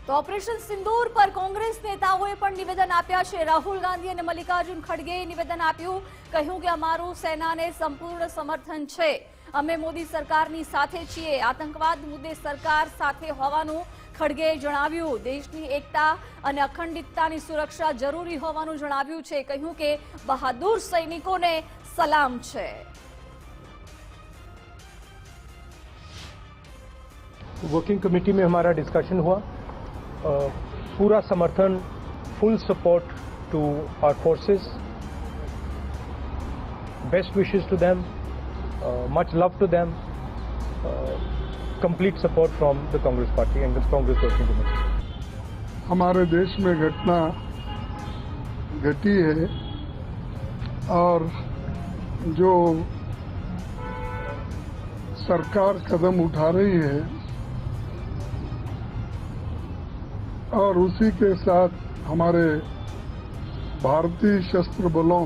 તો ઓપરેશન સિંદૂર પર કોંગ્રેસ નેતાઓએ પણ નિવેદન આપ્યા છે। રાહુલ ગાંધી અને મલ્લિકાર્જુન ખડગેએ નિવેદન આપ્યું, કહ્યું કે અમારું સેનાને સંપૂર્ણ સમર્થન છે, અમે મોદી સરકારની સાથે છીએ, આતંકવાદ મુદ્દે સરકાર સાથે હોવાનું ખડગેએ જણાવ્યું। દેશની એકતા અને અખંડિતતાની સુરક્ષા જરૂરી હોવાનું જણાવ્યું છે, કહ્યું કે બહાદુર સૈનિકોને સલામ છે। वर्किंग कमेटी में हमारा डिस्कशन हुआ, पूरा समर्थन, full support to our forces, best wishes to them, much love to them, complete support from the Congress party and the Congress working committee. हमारे देश में घटना घटी है और जो सरकार कदम उठा रही है और उसी के साथ हमारे भारतीय सशस्त्र बलों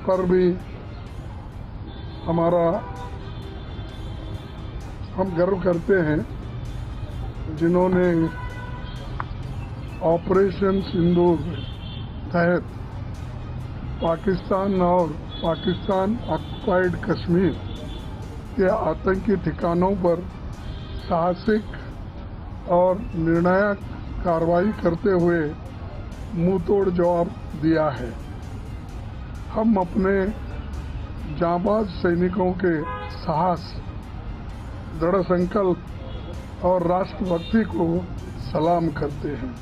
पर भी हम गर्व करते हैं, जिन्होंने ऑपरेशन सिंदूर तहत पाकिस्तान और पाकिस्तान ऑक्युपाइड कश्मीर के आतंकी ठिकानों पर साहसिक और निर्णायक कार्रवाई करते हुए मुंहतोड़ जवाब दिया है। हम अपने जांबाज सैनिकों के साहस, दृढ़ संकल्प और राष्ट्रभक्ति को सलाम करते हैं।